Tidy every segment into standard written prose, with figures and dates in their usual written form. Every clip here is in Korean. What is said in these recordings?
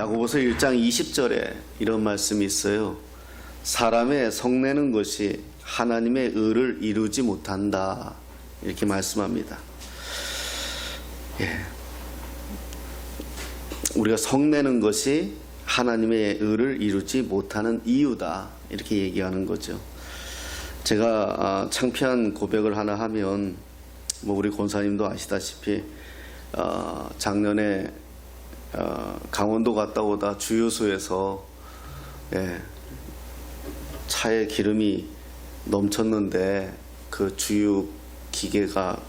야고보서 1장 20절에 이런 말씀이 있어요. 사람의 성내는 것이 하나님의 의를 이루지 못한다. 이렇게 말씀합니다. 우리가 성내는 것이 하나님의 의를 이루지 못하는 이유다. 이렇게 얘기하는 거죠. 제가 창피한 고백을 하나 하면 우리 권사님도 아시다시피 작년에 강원도 갔다 오다 주유소에서 차에 기름이 넘쳤는데 그 주유 기계가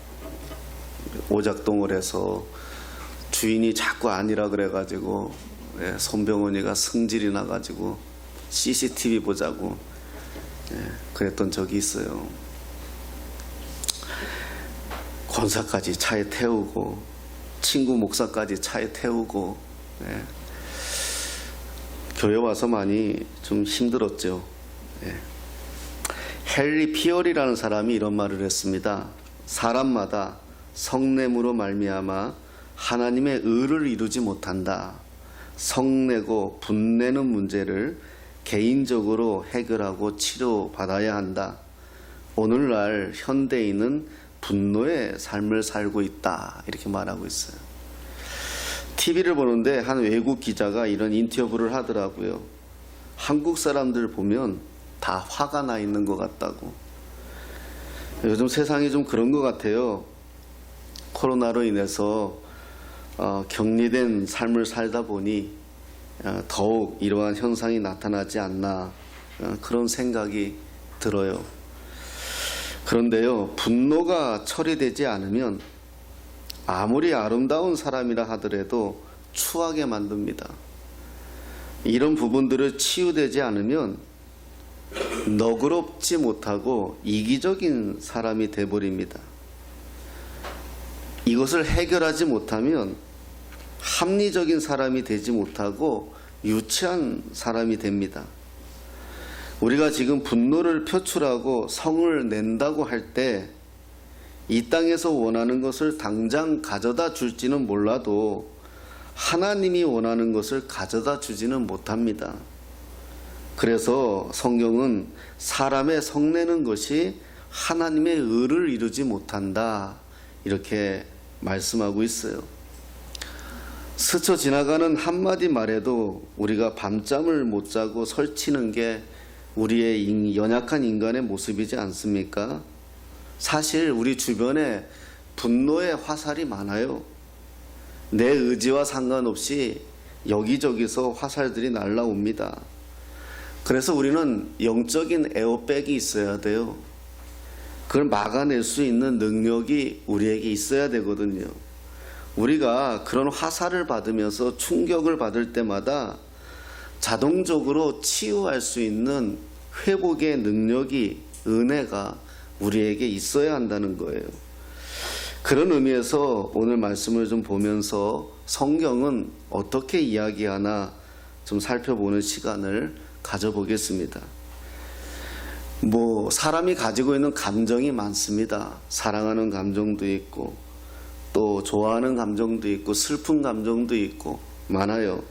오작동을 해서 주인이 자꾸 아니라 그래가지고 손병원이가 승질이 나가지고 CCTV 보자고 그랬던 적이 있어요. 권사까지 차에 태우고 친구 목사까지 차에 태우고 교회 와서 많이 좀 힘들었죠. 헨리 피어리라는 사람이 이런 말을 했습니다. 사람마다 성냄으로 말미암아 하나님의 의를 이루지 못한다. 성내고 분내는 문제를 개인적으로 해결하고 치료받아야 한다. 오늘날 현대인은 분노의 삶을 살고 있다. 이렇게 말하고 있어요. TV를 보는데 한 외국 기자가 이런 인터뷰를 하더라고요. 한국 사람들 보면 다 화가 나 있는 것 같다고. 요즘 세상이 좀 그런 것 같아요. 코로나로 인해서 격리된 삶을 살다 보니 더욱 이러한 현상이 나타나지 않나 그런 생각이 들어요. 그런데요, 분노가 처리되지 않으면 아무리 아름다운 사람이라 하더라도 추하게 만듭니다. 이런 부분들을 치유되지 않으면 너그럽지 못하고 이기적인 사람이 되어버립니다. 이것을 해결하지 못하면 합리적인 사람이 되지 못하고 유치한 사람이 됩니다. 우리가 지금 분노를 표출하고 성을 낸다고 할 때 이 땅에서 원하는 것을 당장 가져다 줄지는 몰라도 하나님이 원하는 것을 가져다 주지는 못합니다. 그래서 성경은 사람의 성내는 것이 하나님의 의를 이루지 못한다. 이렇게 말씀하고 있어요. 스쳐 지나가는 한마디 말에도 우리가 밤잠을 못 자고 설치는 게 우리의 연약한 인간의 모습이지 않습니까? 사실 우리 주변에 분노의 화살이 많아요. 내 의지와 상관없이 여기저기서 화살들이 날라옵니다. 그래서 우리는 영적인 에어백이 있어야 돼요. 그걸 막아낼 수 있는 능력이 우리에게 있어야 되거든요. 우리가 그런 화살을 받으면서 충격을 받을 때마다 자동적으로 치유할 수 있는 회복의 능력이, 은혜가 우리에게 있어야 한다는 거예요. 그런 의미에서 오늘 말씀을 좀 보면서 성경은 어떻게 이야기하나 좀 살펴보는 시간을 가져보겠습니다. 사람이 가지고 있는 감정이 많습니다. 사랑하는 감정도 있고 또 좋아하는 감정도 있고 슬픈 감정도 있고 많아요.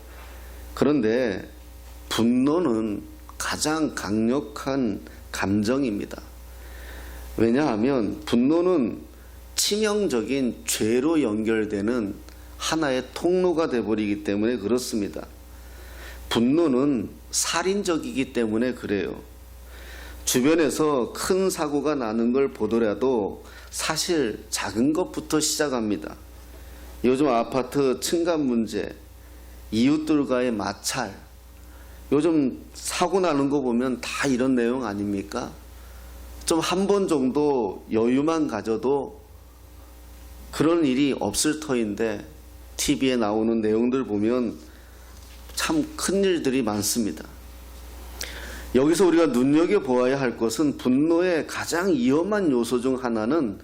그런데 분노는 가장 강력한 감정입니다. 왜냐하면 분노는 치명적인 죄로 연결되는 하나의 통로가 되어버리기 때문에 그렇습니다. 분노는 살인적이기 때문에 그래요. 주변에서 큰 사고가 나는 걸 보더라도 사실 작은 것부터 시작합니다. 요즘 아파트 층간 문제, 이웃들과의 마찰, 요즘 사고 나는 거 보면 다 이런 내용 아닙니까? 좀 한 번 정도 여유만 가져도 그런 일이 없을 터인데 TV에 나오는 내용들 보면 참 큰 일들이 많습니다. 여기서 우리가 눈여겨보아야 할 것은 분노의 가장 위험한 요소 중 하나는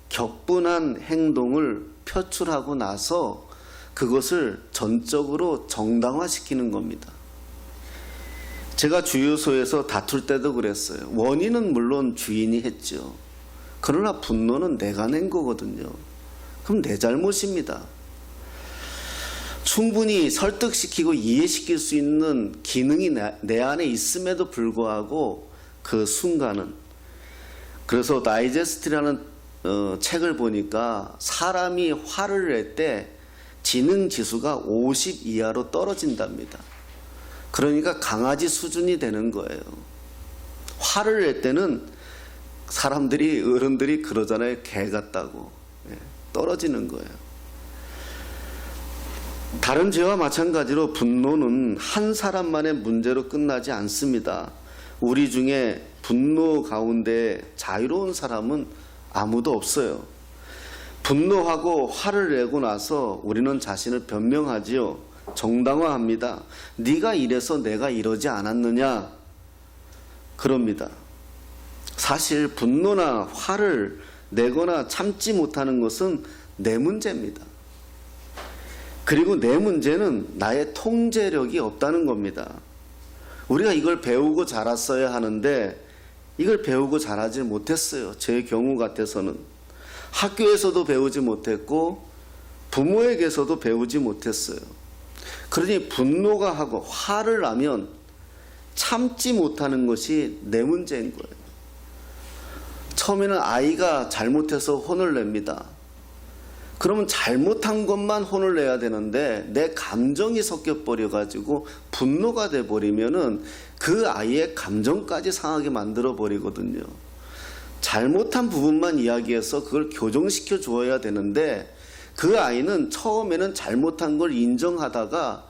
격분한 행동을 표출하고 나서 그것을 전적으로 정당화시키는 겁니다. 제가 주유소에서 다툴 때도 그랬어요. 원인은 물론 주인이 했죠. 그러나 분노는 내가 낸 거거든요. 그럼 내 잘못입니다. 충분히 설득시키고 이해시킬 수 있는 기능이 내 안에 있음에도 불구하고 그 순간은, 그래서 다이제스트라는 책을 보니까 사람이 화를 낼 때 지능 지수가 50 이하로 떨어진답니다. 그러니까 강아지 수준이 되는 거예요. 화를 낼 때는 사람들이, 어른들이 그러잖아요. 개 같다고. 떨어지는 거예요. 다른 죄와 마찬가지로 분노는 한 사람만의 문제로 끝나지 않습니다. 우리 중에 분노 가운데 자유로운 사람은 아무도 없어요. 분노하고 화를 내고 나서 우리는 자신을 변명하지요. 정당화합니다. 네가 이래서 내가 이러지 않았느냐, 그럽니다. 사실 분노나 화를 내거나 참지 못하는 것은 내 문제입니다. 그리고 내 문제는 나의 통제력이 없다는 겁니다. 우리가 이걸 배우고 자랐어야 하는데 이걸 배우고 자라지 못했어요. 제 경우 같아서는 학교에서도 배우지 못했고 부모에게서도 배우지 못했어요. 그러니 분노가 하고 화를 나면 참지 못하는 것이 내 문제인 거예요. 처음에는 아이가 잘못해서 혼을 냅니다. 그러면 잘못한 것만 혼을 내야 되는데 내 감정이 섞여버려가지고 분노가 돼버리면은 그 아이의 감정까지 상하게 만들어버리거든요. 잘못한 부분만 이야기해서 그걸 교정시켜 주어야 되는데 그 아이는 처음에는 잘못한 걸 인정하다가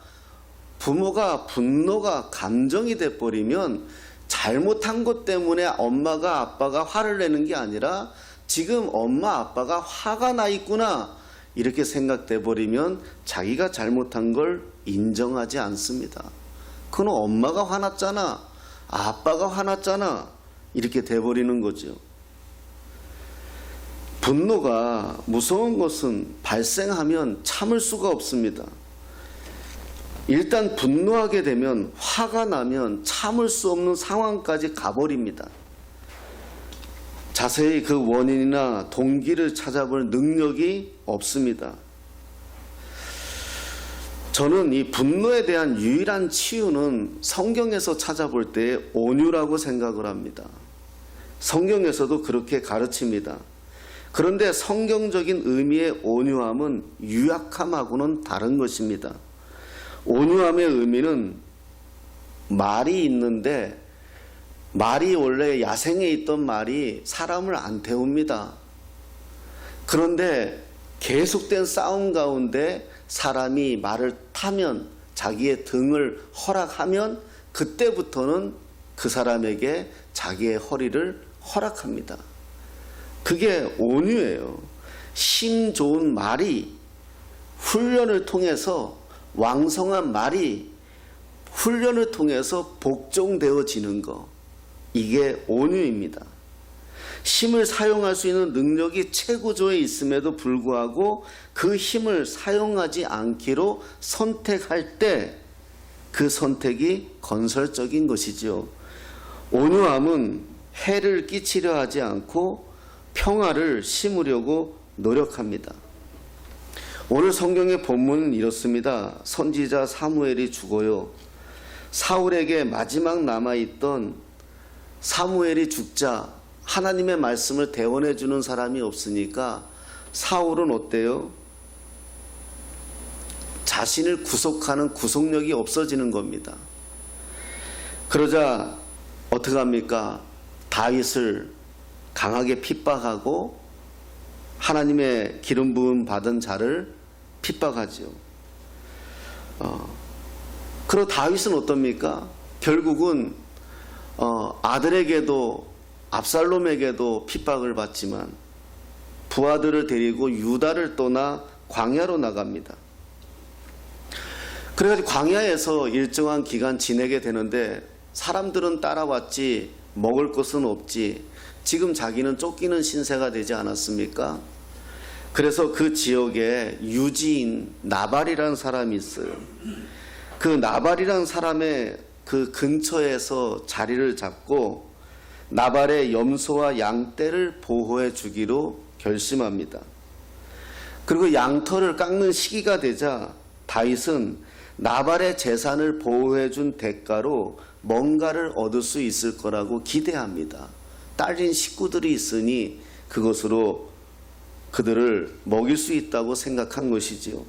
부모가 분노가 감정이 돼버리면 잘못한 것 때문에 엄마가 아빠가 화를 내는 게 아니라 지금 엄마 아빠가 화가 나 있구나 이렇게 생각돼 버리면 자기가 잘못한 걸 인정하지 않습니다. 그건 엄마가 화났잖아, 아빠가 화났잖아 이렇게 돼 버리는 거죠. 분노가 무서운 것은 발생하면 참을 수가 없습니다. 일단 분노하게 되면, 화가 나면 참을 수 없는 상황까지 가버립니다. 자세히 그 원인이나 동기를 찾아볼 능력이 없습니다. 저는 이 분노에 대한 유일한 치유는 성경에서 찾아볼 때 온유라고 생각을 합니다. 성경에서도 그렇게 가르칩니다. 그런데 성경적인 의미의 온유함은 유약함하고는 다른 것입니다. 온유함의 의미는 말이 있는데 말이 원래 야생에 있던 말이 사람을 안 태웁니다. 그런데 계속된 싸움 가운데 사람이 말을 타면, 자기의 등을 허락하면 그때부터는 그 사람에게 자기의 허리를 허락합니다. 그게 온유예요. 힘 좋은 말이 훈련을 통해서, 왕성한 말이 훈련을 통해서 복종되어지는 거, 이게 온유입니다. 힘을 사용할 수 있는 능력이 최고조에 있음에도 불구하고 그 힘을 사용하지 않기로 선택할 때 그 선택이 건설적인 것이죠. 온유함은 해를 끼치려 하지 않고 평화를 심으려고 노력합니다. 오늘 성경의 본문은 이렇습니다. 선지자 사무엘이 죽어요. 사울에게 마지막 남아있던 사무엘이 죽자 하나님의 말씀을 대원해 주는 사람이 없으니까 사울은 어때요? 자신을 구속하는 구속력이 없어지는 겁니다. 그러자 어떻게 합니까? 다윗을 강하게 핍박하고 하나님의 기름 부음 받은 자를 핍박하죠. 그리고 다윗은 어떻습니까? 결국은 아들에게도 압살롬에게도 핍박을 받지만 부하들을 데리고 유다를 떠나 광야로 나갑니다. 그래가지고 광야에서 일정한 기간 지내게 되는데 사람들은 따라왔지, 먹을 것은 없지, 지금 자기는 쫓기는 신세가 되지 않았습니까? 그래서 그 지역에 유지인 나발이라는 사람이 있어요. 그 나발이라는 사람의 그 근처에서 자리를 잡고 나발의 염소와 양떼를 보호해 주기로 결심합니다. 그리고 양털을 깎는 시기가 되자 다윗은 나발의 재산을 보호해준 대가로 뭔가를 얻을 수 있을 거라고 기대합니다. 딸린 식구들이 있으니 그것으로 그들을 먹일 수 있다고 생각한 것이지요.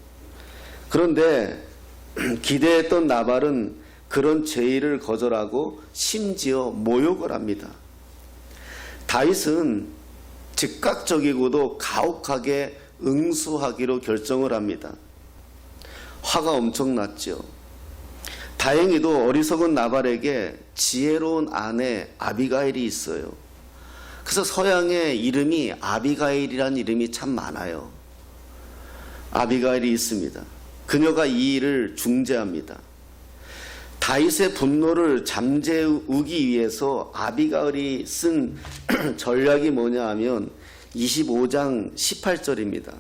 그런데 기대했던 나발은 그런 제의를 거절하고 심지어 모욕을 합니다. 다윗은 즉각적이고도 가혹하게 응수하기로 결정을 합니다. 화가 엄청났죠. 다행히도 어리석은 나발에게 지혜로운 아내 아비가일이 있어요. 그래서 서양의 이름이 아비가일이라는 이름이 참 많아요. 아비가일이 있습니다. 그녀가 이 일을 중재합니다. 다윗의 분노를 잠재우기 위해서 아비가일이 쓴 전략이 뭐냐 하면 25장 18절입니다.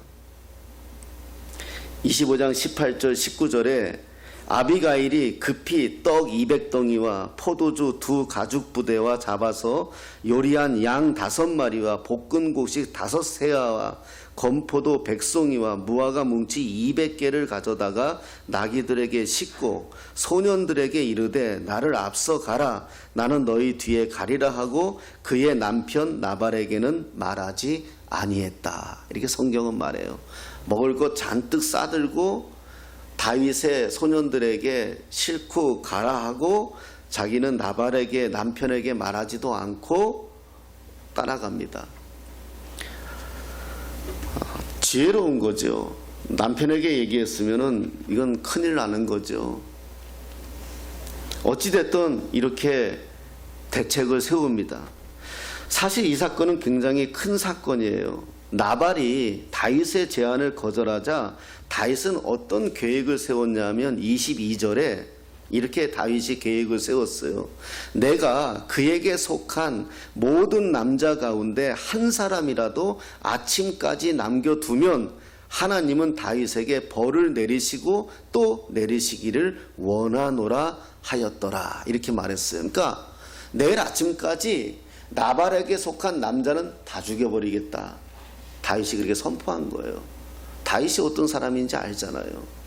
25장 18절 19절에 아비가일이 급히 떡 200덩이와 포도주 2 가죽 부대와 잡아서 요리한 양 5마리와 볶은 곡식 5세아와 건포도 100송이와 무화과 뭉치 200개를 가져다가 나귀들에게 싣고 소년들에게 이르되 나를 앞서 가라 나는 너희 뒤에 가리라 하고 그의 남편 나발에게는 말하지 아니했다. 이렇게 성경은 말해요. 먹을 것 잔뜩 싸들고 다윗의 소년들에게 싣고 가라 하고 자기는 나발에게 남편에게 말하지도 않고 따라갑니다. 지혜로운 거죠. 남편에게 얘기했으면은 이건 큰일 나는 거죠. 어찌됐든 이렇게 대책을 세웁니다. 사실 이 사건은 굉장히 큰 사건이에요. 나발이 다윗의 제안을 거절하자 다윗은 어떤 계획을 세웠냐면 22절에 이렇게 다윗이 계획을 세웠어요. 내가 그에게 속한 모든 남자 가운데 한 사람이라도 아침까지 남겨두면 하나님은 다윗에게 벌을 내리시고 또 내리시기를 원하노라 하였더라. 이렇게 말했어요. 그러니까 내일 아침까지 나발에게 속한 남자는 다 죽여버리겠다. 다윗이 그렇게 선포한 거예요. 다윗이 어떤 사람인지 알잖아요.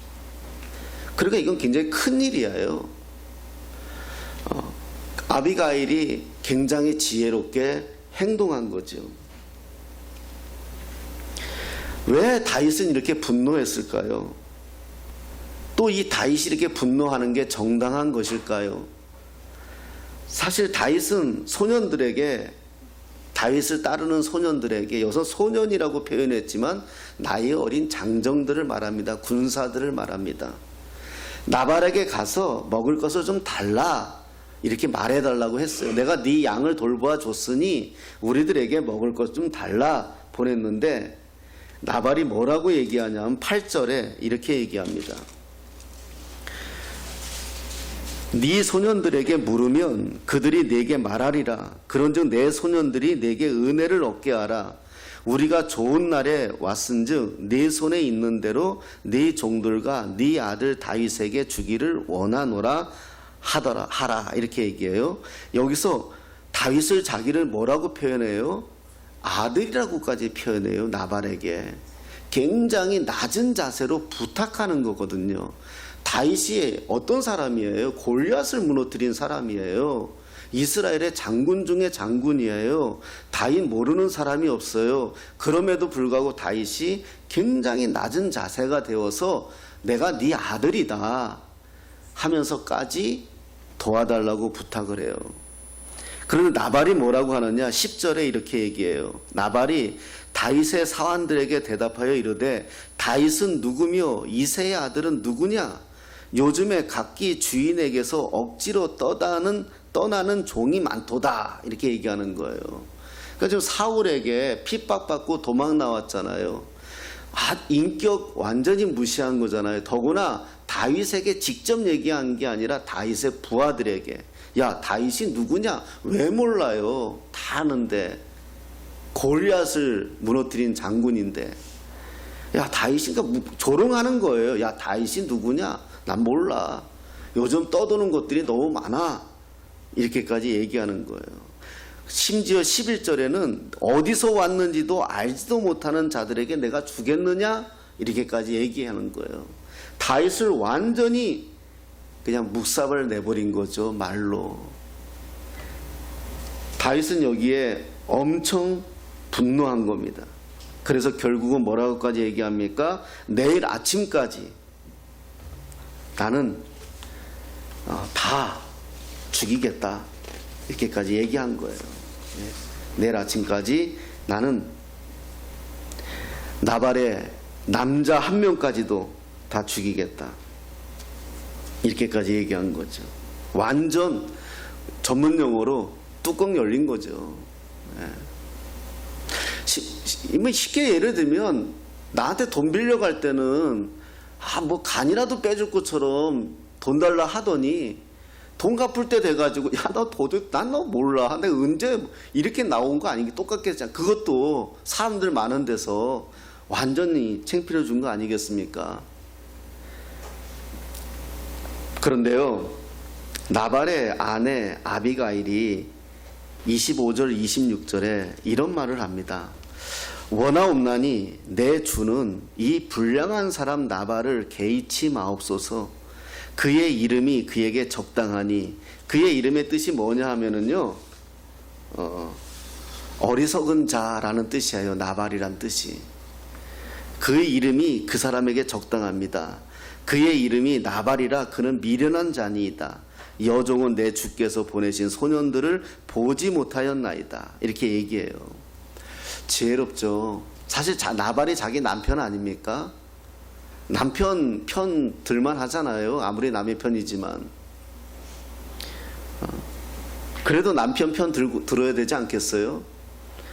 그러니까 이건 굉장히 큰 일이에요. 아비가일이 굉장히 지혜롭게 행동한 거죠. 왜 다윗은 이렇게 분노했을까요? 또 이 다윗이 이렇게 분노하는 게 정당한 것일까요? 사실 다윗은 소년들에게 다윗을 따르는 소년들에게 여기서 소년이라고 표현했지만 나이 어린 장정들을 말합니다. 군사들을 말합니다. 나발에게 가서 먹을 것을 좀 달라 이렇게 말해달라고 했어요. 내가 네 양을 돌보아 줬으니 우리들에게 먹을 것 좀 달라 보냈는데 나발이 뭐라고 얘기하냐면 8절에 이렇게 얘기합니다. 네 소년들에게 물으면 그들이 내게 말하리라. 그런즉 내 소년들이 내게 은혜를 얻게 하라. 우리가 좋은 날에 왔은즉 네 손에 있는 대로 네 종들과 네 아들 다윗에게 주기를 원하노라 하라. 이렇게 얘기해요. 여기서 다윗을 자기를 뭐라고 표현해요? 아들이라고까지 표현해요. 나발에게. 굉장히 낮은 자세로 부탁하는 거거든요. 다윗이 어떤 사람이에요? 골리앗을 무너뜨린 사람이에요. 이스라엘의 장군 중에 장군이에요. 다윗 모르는 사람이 없어요. 그럼에도 불구하고 다윗이 굉장히 낮은 자세가 되어서 내가 네 아들이다 하면서까지 도와달라고 부탁을 해요. 그런데 나발이 뭐라고 하느냐? 10절에 이렇게 얘기해요. 나발이 다윗의 사환들에게 대답하여 이르되 다윗은 누구며 이새의 아들은 누구냐? 요즘에 각기 주인에게서 억지로 떠나는 종이 많도다. 이렇게 얘기하는 거예요. 그러니까 지금 사울에게 핍박받고 도망 나왔잖아요. 인격 완전히 무시한 거잖아요. 더구나 다윗에게 직접 얘기한 게 아니라 다윗의 부하들에게. 야, 다윗이 누구냐? 왜 몰라요? 다 아는데. 골리앗을 무너뜨린 장군인데. 야, 다윗이니까 조롱하는 거예요. 야, 다윗이 누구냐? 난 몰라. 요즘 떠도는 것들이 너무 많아. 이렇게까지 얘기하는 거예요. 심지어 11절에는 어디서 왔는지도 알지도 못하는 자들에게 내가 주겠느냐? 이렇게까지 얘기하는 거예요. 다윗을 완전히 그냥 묵삽을 내버린 거죠. 말로. 다윗은 여기에 엄청 분노한 겁니다. 그래서 결국은 뭐라고까지 얘기합니까? 내일 아침까지 나는 다 죽이겠다, 이렇게까지 얘기한 거예요. 내일 아침까지 나는 나발의 남자 한 명까지도 다 죽이겠다, 이렇게까지 얘기한 거죠. 완전 전문 용어로 뚜껑 열린 거죠. 쉽게 예를 들면 나한테 돈 빌려갈 때는 뭐 간이라도 빼줄 것처럼 돈 달라 하더니 돈 갚을 때 돼가지고 야 너 도저히 난 너 몰라, 내가 언제 이렇게 나온 거 아니겠, 똑같겠잖아. 그것도 사람들 많은 데서 완전히 창피를 준 거 아니겠습니까? 그런데요, 나발의 아내 아비가일이 25절 26절에 이런 말을 합니다. 원하옵나니 내 주는 이 불량한 사람 나발을 개의치 마옵소서. 그의 이름이 그에게 적당하니, 그의 이름의 뜻이 뭐냐 하면은요, 어리석은 자라는 뜻이에요. 나발이란 뜻이. 그의 이름이 그 사람에게 적당합니다. 그의 이름이 나발이라 그는 미련한 자니이다. 여종은 내 주께서 보내신 소년들을 보지 못하였나이다. 이렇게 얘기해요. 지혜롭죠. 사실 나발이 자기 남편 아닙니까? 남편 편 들만 하잖아요. 아무리 남의 편이지만. 그래도 남편 편 들어야 되지 않겠어요?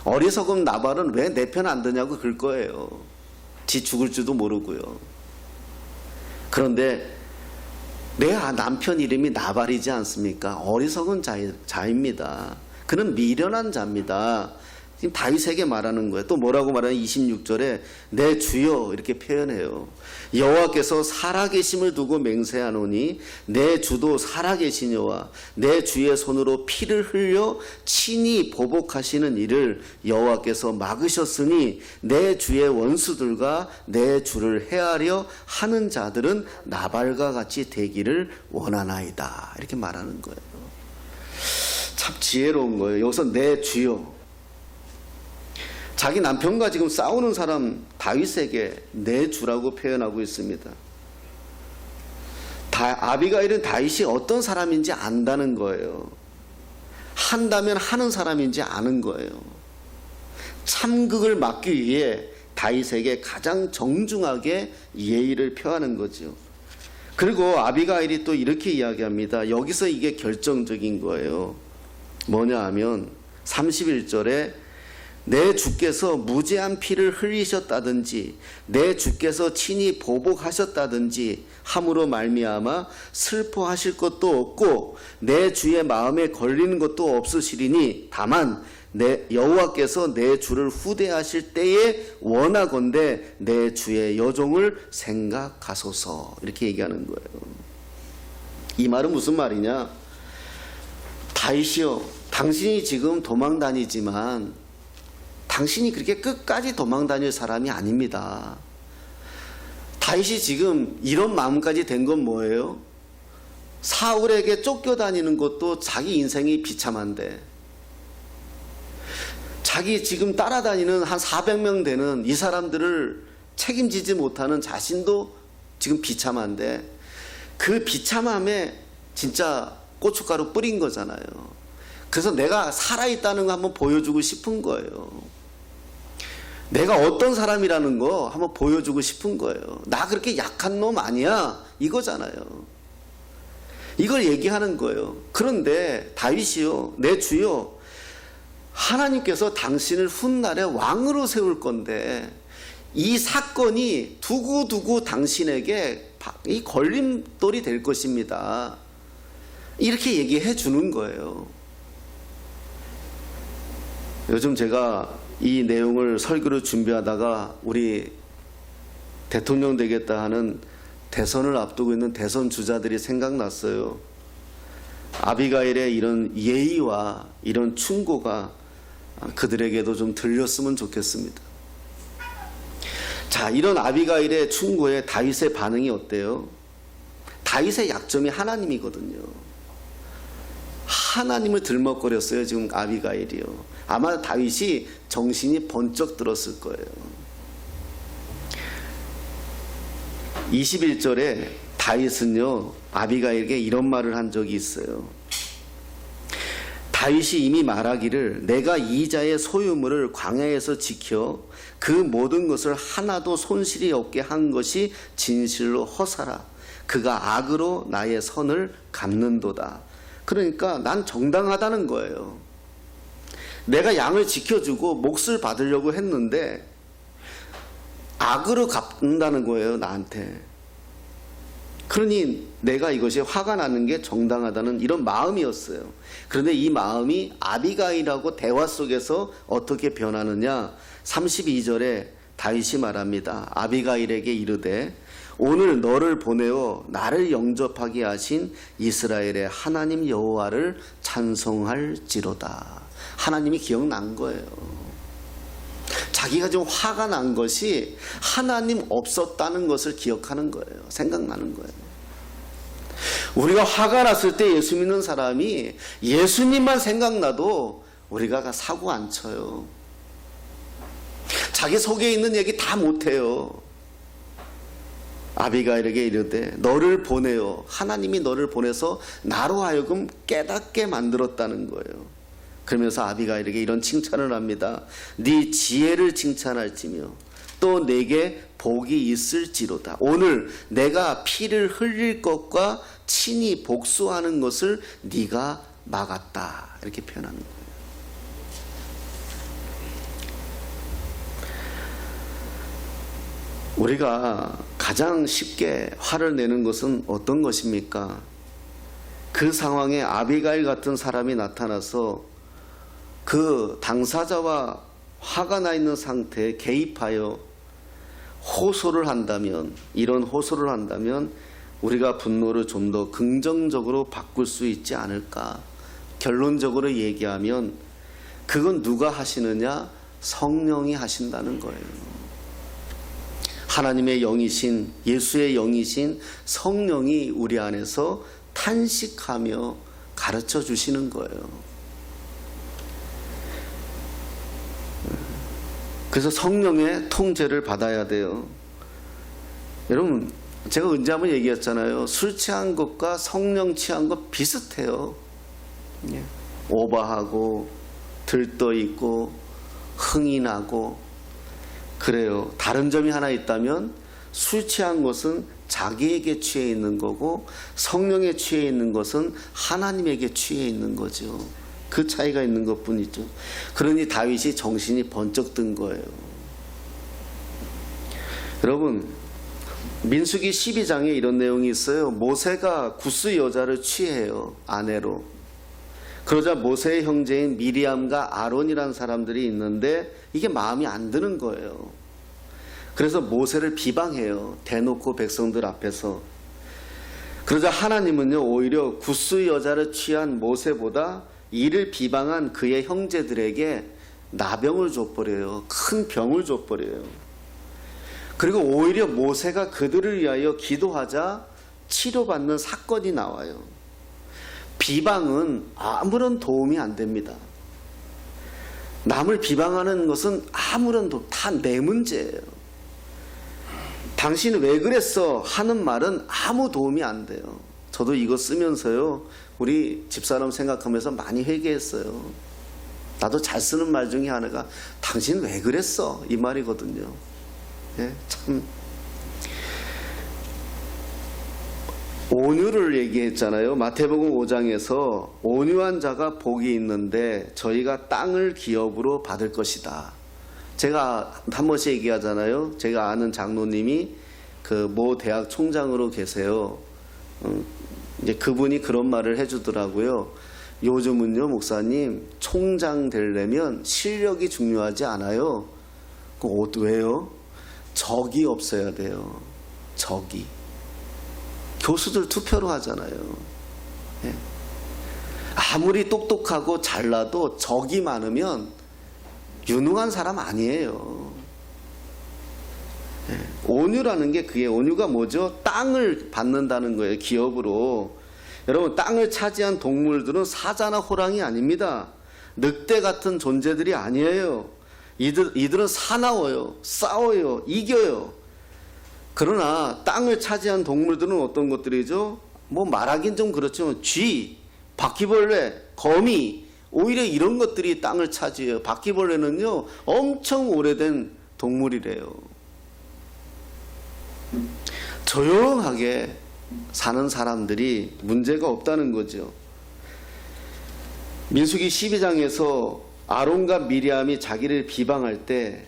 어리석은 나발은 왜 내 편 안 드냐고 그럴 거예요. 지 죽을 줄도 모르고요. 그런데 내 남편 이름이 나발이지 않습니까? 어리석은 자입니다. 그는 미련한 자입니다. 지금 다윗에게 말하는 거예요. 또 뭐라고 말하냐? 26절에 내 주여 이렇게 표현해요. 여호와께서 살아계심을 두고 맹세하노니 내 주도 살아계시니와 내 주의 손으로 피를 흘려 친히 보복하시는 일을 여호와께서 막으셨으니 내 주의 원수들과 내 주를 해하려 하는 자들은 나발과 같이 되기를 원하나이다. 이렇게 말하는 거예요. 참 지혜로운 거예요. 여기서 내 주여, 자기 남편과 지금 싸우는 사람 다윗에게 내 주라고 표현하고 있습니다. 아비가일은 다윗이 어떤 사람인지 안다는 거예요. 한다면 하는 사람인지 아는 거예요. 참극을 막기 위해 다윗에게 가장 정중하게 예의를 표하는 거죠. 그리고 아비가일이 또 이렇게 이야기합니다. 여기서 이게 결정적인 거예요. 뭐냐 하면 31절에 내 주께서 무죄한 피를 흘리셨다든지 내 주께서 친히 보복하셨다든지 함으로 말미암아 슬퍼하실 것도 없고 내 주의 마음에 걸리는 것도 없으시리니 다만 내 여호와께서 내 주를 후대하실 때에 원하건대 내 주의 여종을 생각하소서. 이렇게 얘기하는 거예요. 이 말은 무슨 말이냐? 다윗이여, 당신이 지금 도망 다니지만 당신이 그렇게 끝까지 도망 다닐 사람이 아닙니다. 다윗이 지금 이런 마음까지 된 건 뭐예요? 사울에게 쫓겨다니는 것도 자기 인생이 비참한데, 자기 지금 따라다니는 한 400명 되는 이 사람들을 책임지지 못하는 자신도 지금 비참한데, 그 비참함에 진짜 고춧가루 뿌린 거잖아요. 그래서 내가 살아있다는 거 한번 보여주고 싶은 거예요. 내가 어떤 사람이라는 거 한번 보여주고 싶은 거예요. 나 그렇게 약한 놈 아니야, 이거잖아요. 이걸 얘기하는 거예요. 그런데 다윗이요, 내 주요, 하나님께서 당신을 훗날에 왕으로 세울 건데 이 사건이 두고두고 당신에게 이 걸림돌이 될 것입니다. 이렇게 얘기해 주는 거예요. 요즘 제가 이 내용을 설교를 준비하다가 우리 대통령 되겠다 하는 대선을 앞두고 있는 대선 주자들이 생각났어요. 아비가일의 이런 예의와 이런 충고가 그들에게도 좀 들렸으면 좋겠습니다. 자, 이런 아비가일의 충고에 다윗의 반응이 어때요? 다윗의 약점이 하나님이거든요. 하나님을 들먹거렸어요, 지금 아비가일이요. 아마 다윗이 정신이 번쩍 들었을 거예요. 21절에 다윗은요, 아비가일에게 이런 말을 한 적이 있어요. 다윗이 이미 말하기를 내가 이 자의 소유물을 광야에서 지켜 그 모든 것을 하나도 손실이 없게 한 것이 진실로 허사라. 그가 악으로 나의 선을 갚는도다. 그러니까 난 정당하다는 거예요. 내가 양을 지켜주고 몫을 받으려고 했는데 악으로 갚는다는 거예요, 나한테. 그러니 내가 이것이 화가 나는 게 정당하다는 이런 마음이었어요. 그런데 이 마음이 아비가일하고 대화 속에서 어떻게 변하느냐. 32절에 다윗이 말합니다. 아비가일에게 이르되 오늘 너를 보내어 나를 영접하게 하신 이스라엘의 하나님 여호와를 찬송할지로다. 하나님이 기억난 거예요. 자기가 좀 화가 난 것이 하나님 없었다는 것을 기억하는 거예요. 생각나는 거예요. 우리가 화가 났을 때 예수 믿는 사람이 예수님만 생각나도 우리가 사고 안 쳐요. 자기 속에 있는 얘기 다 못해요. 아비가일에게 이르되 너를 보내어, 하나님이 너를 보내서 나로 하여금 깨닫게 만들었다는 거예요. 그러면서 아비가일에게 이런 칭찬을 합니다. 네 지혜를 칭찬할지며 또 내게 복이 있을지로다. 오늘 내가 피를 흘릴 것과 친히 복수하는 것을 네가 막았다. 이렇게 표현하는 거예요. 우리가 가장 쉽게 화를 내는 것은 어떤 것입니까? 그 상황에 아비가일 같은 사람이 나타나서 그 당사자와 화가 나 있는 상태에 개입하여 호소를 한다면, 이런 호소를 한다면 우리가 분노를 좀 더 긍정적으로 바꿀 수 있지 않을까. 결론적으로 얘기하면 그건 누가 하시느냐? 성령이 하신다는 거예요. 하나님의 영이신, 예수의 영이신 성령이 우리 안에서 탄식하며 가르쳐 주시는 거예요. 그래서 성령의 통제를 받아야 돼요. 여러분, 제가 언제 한번 얘기했잖아요. 술 취한 것과 성령 취한 것 비슷해요. 오버하고 들떠있고 흥이 나고 그래요. 다른 점이 하나 있다면 술 취한 것은 자기에게 취해 있는 거고 성령에 취해 있는 것은 하나님에게 취해 있는 거죠. 그 차이가 있는 것뿐이죠. 그러니 다윗이 정신이 번쩍 든 거예요. 여러분, 민수기 12장에 이런 내용이 있어요. 모세가 구스 여자를 취해요. 아내로. 그러자 모세의 형제인 미리암과 아론이라는 사람들이 있는데 이게 마음이 안 드는 거예요. 그래서 모세를 비방해요. 대놓고 백성들 앞에서. 그러자 하나님은요, 오히려 구스 여자를 취한 모세보다 이를 비방한 그의 형제들에게 나병을 줘버려요. 큰 병을 줘버려요. 그리고 오히려 모세가 그들을 위하여 기도하자 치료받는 사건이 나와요. 비방은 아무런 도움이 안 됩니다. 남을 비방하는 것은 아무런 도움, 다 내 문제예요. 당신 왜 그랬어? 하는 말은 아무 도움이 안 돼요. 저도 이거 쓰면서요, 우리 집사람 생각하면서 많이 회개했어요. 나도 잘 쓰는 말 중에 하나가 당신 왜 그랬어? 이 말이거든요. 예, 참. 온유를 얘기했잖아요. 마태복음 5장에서 온유한 자가 복이 있는데 저희가 땅을 기업으로 받을 것이다. 제가 한 번씩 얘기하잖아요. 제가 아는 장로님이 그 모 대학 총장으로 계세요. 이제 그분이 그런 말을 해주더라고요. 요즘은요, 목사님, 총장 되려면 실력이 중요하지 않아요. 왜요? 적이 없어야 돼요. 적이. 교수들 투표로 하잖아요. 예. 아무리 똑똑하고 잘나도 적이 많으면 유능한 사람 아니에요. 온유라는 게 그게 온유가 뭐죠? 땅을 받는다는 거예요. 기업으로. 여러분 땅을 차지한 동물들은 사자나 호랑이 아닙니다. 늑대 같은 존재들이 아니에요. 이들은 사나워요. 싸워요. 이겨요. 그러나 땅을 차지한 동물들은 어떤 것들이죠? 뭐 말하긴 좀 그렇지만 쥐, 바퀴벌레, 거미 오히려 이런 것들이 땅을 차지해요. 바퀴벌레는요 엄청 오래된 동물이래요. 조용하게 사는 사람들이 문제가 없다는 거죠. 민수기 12장에서 아론과 미리암이 자기를 비방할 때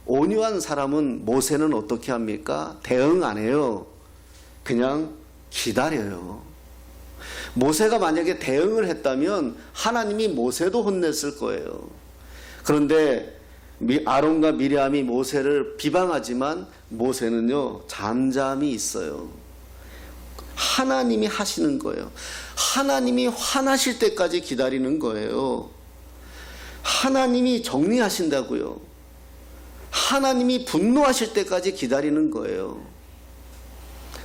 온유한 사람은 모세는 어떻게 합니까? 대응 안 해요. 그냥 기다려요. 모세가 만약에 대응을 했다면 하나님이 모세도 혼냈을 거예요. 그런데 아론과 미리암이 모세를 비방하지만 모세는요 잠잠히 있어요. 하나님이 하시는 거예요. 하나님이 화나실 때까지 기다리는 거예요. 하나님이 정리하신다고요. 하나님이 분노하실 때까지 기다리는 거예요.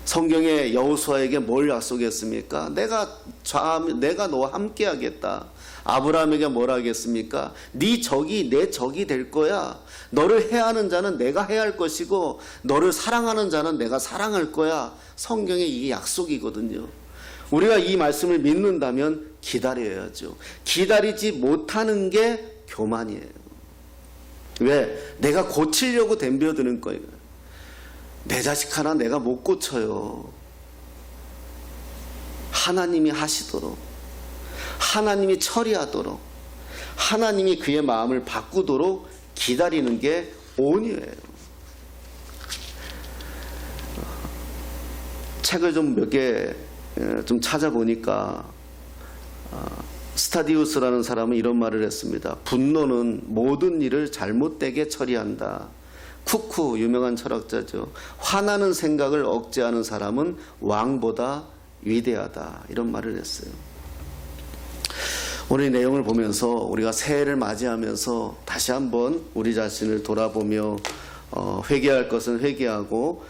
성경에 여호수아에게 뭘 약속했습니까? 내가 너와 함께 하겠다. 아브라함에게 뭘 하겠습니까? 네 적이 내 적이 될 거야. 너를 해하는 자는 내가 해할 것이고 너를 사랑하는 자는 내가 사랑할 거야. 성경에 이게 약속이거든요. 우리가 이 말씀을 믿는다면 기다려야죠. 기다리지 못하는 게 교만이에요. 왜? 내가 고치려고 덤벼드는 거예요. 내 자식 하나 내가 못 고쳐요. 하나님이 하시도록, 하나님이 처리하도록, 하나님이 그의 마음을 바꾸도록 기다리는 게 온유예요. 책을 좀 몇 개 좀 찾아보니까 스타디우스라는 사람은 이런 말을 했습니다. 분노는 모든 일을 잘못되게 처리한다. 쿠쿠 유명한 철학자죠. 화나는 생각을 억제하는 사람은 왕보다 위대하다. 이런 말을 했어요. 오늘 이 내용을 보면서 우리가 새해를 맞이하면서 다시 한번 우리 자신을 돌아보며 회개할 것은 회개하고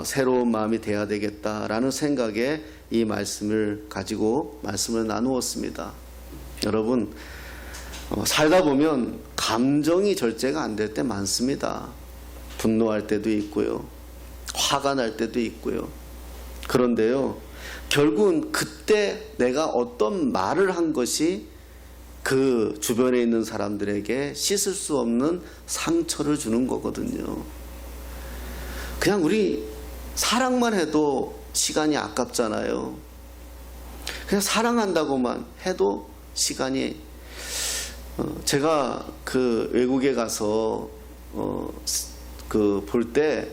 새로운 마음이 돼야 되겠다라는 생각에 이 말씀을 가지고 말씀을 나누었습니다. 여러분 살다 보면 감정이 절제가 안 될 때 많습니다. 분노할 때도 있고요. 화가 날 때도 있고요. 그런데요 결국은 그때 내가 어떤 말을 한 것이 그 주변에 있는 사람들에게 씻을 수 없는 상처를 주는 거거든요. 그냥 우리 사랑만 해도 시간이 아깝잖아요. 그냥 사랑한다고만 해도 시간이 제가 그 외국에 가서 그 볼 때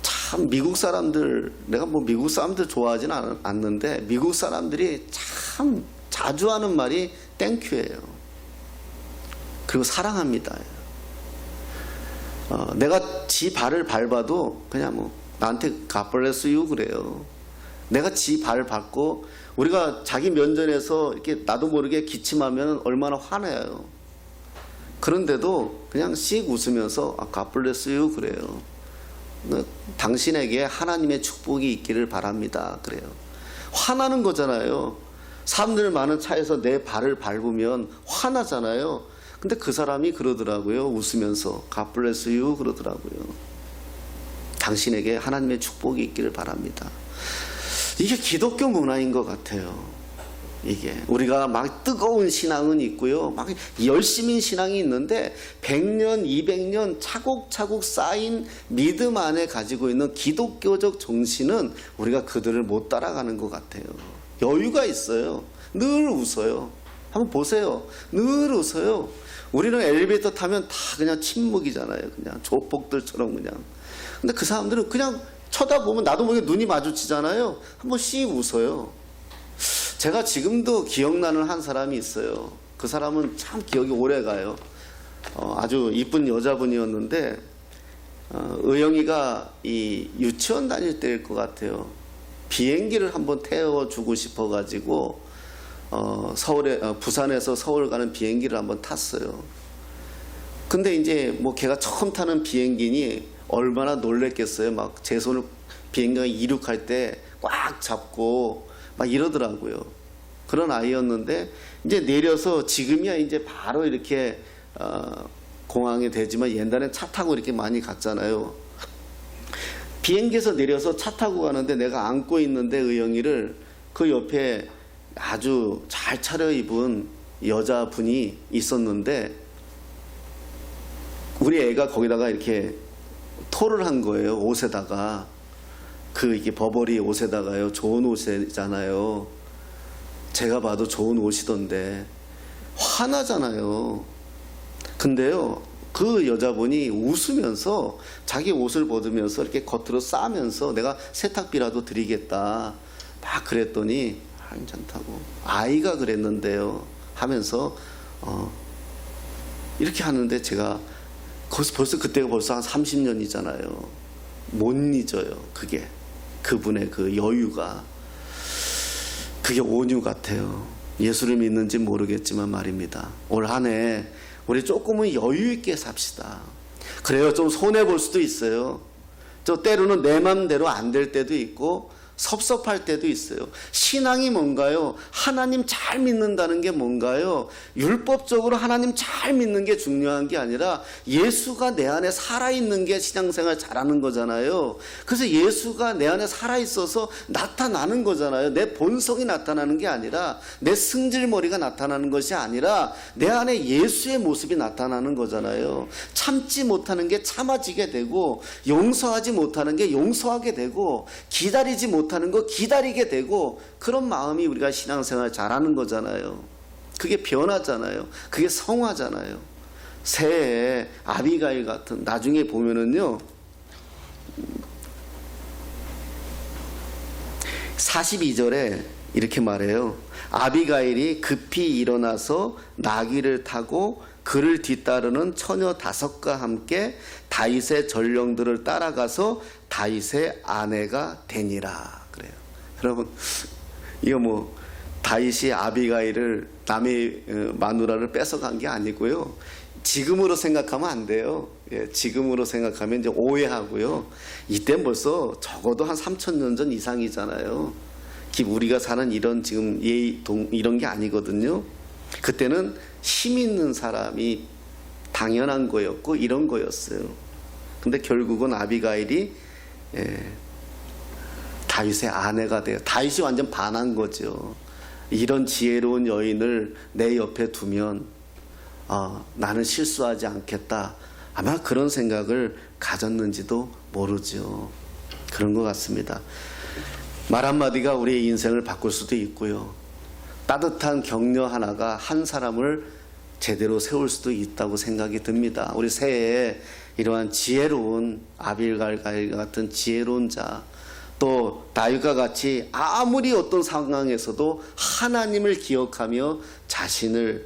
참 미국 사람들, 내가 뭐 미국 사람들 좋아하지는 않는데 미국 사람들이 참 자주 하는 말이 땡큐예요. 그리고 사랑합니다. 내가 지 발을 밟아도 그냥 뭐 나한테 God bless you 그래요. 내가 지 발을 밟고 우리가 자기 면전에서 이렇게 나도 모르게 기침하면 얼마나 화나요. 그런데도 그냥 씩 웃으면서 God bless you 그래요. 당신에게 하나님의 축복이 있기를 바랍니다. 그래요. 화나는 거잖아요. 사람들 많은 차에서 내 발을 밟으면 화나잖아요. 근데 그 사람이 그러더라고요. 웃으면서 God bless you 그러더라고요. 당신에게 하나님의 축복이 있기를 바랍니다. 이게 기독교 문화인 것 같아요. 이게 우리가 막 뜨거운 신앙은 있고요, 막 열심인 신앙이 있는데 100년, 200년 차곡차곡 쌓인 믿음 안에 가지고 있는 기독교적 정신은 우리가 그들을 못 따라가는 것 같아요. 여유가 있어요. 늘 웃어요. 한번 보세요. 늘 웃어요. 우리는 엘리베이터 타면 다 그냥 침묵이잖아요. 그냥 조폭들처럼 그냥. 근데 그 사람들은 그냥 쳐다보면 나도 모르게 눈이 마주치잖아요. 한번 씩 웃어요. 제가 지금도 기억나는 한 사람이 있어요. 그 사람은 참 기억이 오래 가요. 아주 이쁜 여자분이었는데 의영이가 이 유치원 다닐 때일 것 같아요. 비행기를 한번 태워주고 싶어가지고 부산에서 서울 가는 비행기를 한번 탔어요. 근데 이제 뭐 걔가 처음 타는 비행기니 얼마나 놀랬겠어요. 막 제 손을 비행기 이륙할 때 꽉 잡고 막 이러더라고요. 그런 아이였는데 이제 내려서 지금이야 이제 바로 이렇게 공항에 되지만 옛날엔 차 타고 이렇게 많이 갔잖아요. 비행기에서 내려서 차 타고 가는데 내가 안고 있는데 의영이를 그 옆에 아주 잘 차려입은 여자분이 있었는데 우리 애가 거기다가 이렇게 토를 한 거예요. 옷에다가. 이게 버버리 옷에다가요. 좋은 옷이잖아요. 제가 봐도 좋은 옷이던데 화나잖아요. 근데요, 그 여자분이 웃으면서 자기 옷을 벗으면서 이렇게 겉으로 싸면서 내가 세탁비라도 드리겠다 막 그랬더니 괜찮다고 아이가 그랬는데요 하면서 이렇게 하는데 제가 그때가 벌써 한 30년이잖아요. 못 잊어요. 그분의 그 여유가. 그게 온유 같아요. 예수를 믿는지 모르겠지만 말입니다. 올 한 해 우리 조금은 여유 있게 삽시다. 그래요. 좀 손해 볼 수도 있어요. 때로는 내 맘대로 안 될 때도 있고 섭섭할 때도 있어요. 신앙이 뭔가요? 하나님 잘 믿는다는 게 뭔가요? 율법적으로 하나님 잘 믿는 게 중요한 게 아니라 예수가 내 안에 살아있는 게 신앙생활 잘하는 거잖아요. 그래서 예수가 내 안에 살아있어서 나타나는 거잖아요. 내 본성이 나타나는 게 아니라 내 승질머리가 나타나는 것이 아니라 내 안에 예수의 모습이 나타나는 거잖아요. 참지 못하는 게 참아지게 되고 용서하지 못하는 게 용서하게 되고 기다리지 못하는 거 기다리게 되고 그런 마음이 우리가 신앙생활 잘하는 거잖아요. 그게 변화잖아요. 그게 성화잖아요. 새해 아비가일 같은 나중에 보면은요 42절에 이렇게 말해요. 아비가일이 급히 일어나서 나귀를 타고 그를 뒤따르는 처녀 5과 함께 다윗의 전령들을 따라가서 다윗의 아내가 되니라 그래요. 여러분 이거 다윗이 아비가일을 남의 마누라를 뺏어간 게 아니고요. 지금으로 생각하면 안 돼요. 지금으로 생각하면 이제 오해하고요. 이때 벌써 적어도 한 3,000년 전 이상이잖아요. 우리가 사는 이런 지금 이런 게 아니거든요. 그때는 힘 있는 사람이 당연한 거였고 이런 거였어요. 근데 결국은 아비가일이 다윗의 아내가 돼요. 다윗이 완전 반한 거죠. 이런 지혜로운 여인을 내 옆에 두면 나는 실수하지 않겠다. 아마 그런 생각을 가졌는지도 모르죠. 그런 것 같습니다. 말 한마디가 우리의 인생을 바꿀 수도 있고요. 따뜻한 격려 하나가 한 사람을 제대로 세울 수도 있다고 생각이 듭니다. 우리 새해에 이러한 지혜로운 아비가일 같은 지혜로운 자, 또 다윗과 같이 아무리 어떤 상황에서도 하나님을 기억하며 자신을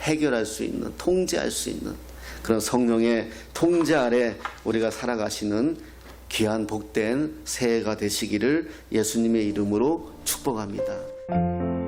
해결할 수 있는, 통제할 수 있는 그런 성령의 통제 아래 우리가 살아가시는 귀한 복된 새해가 되시기를 예수님의 이름으로 축복합니다.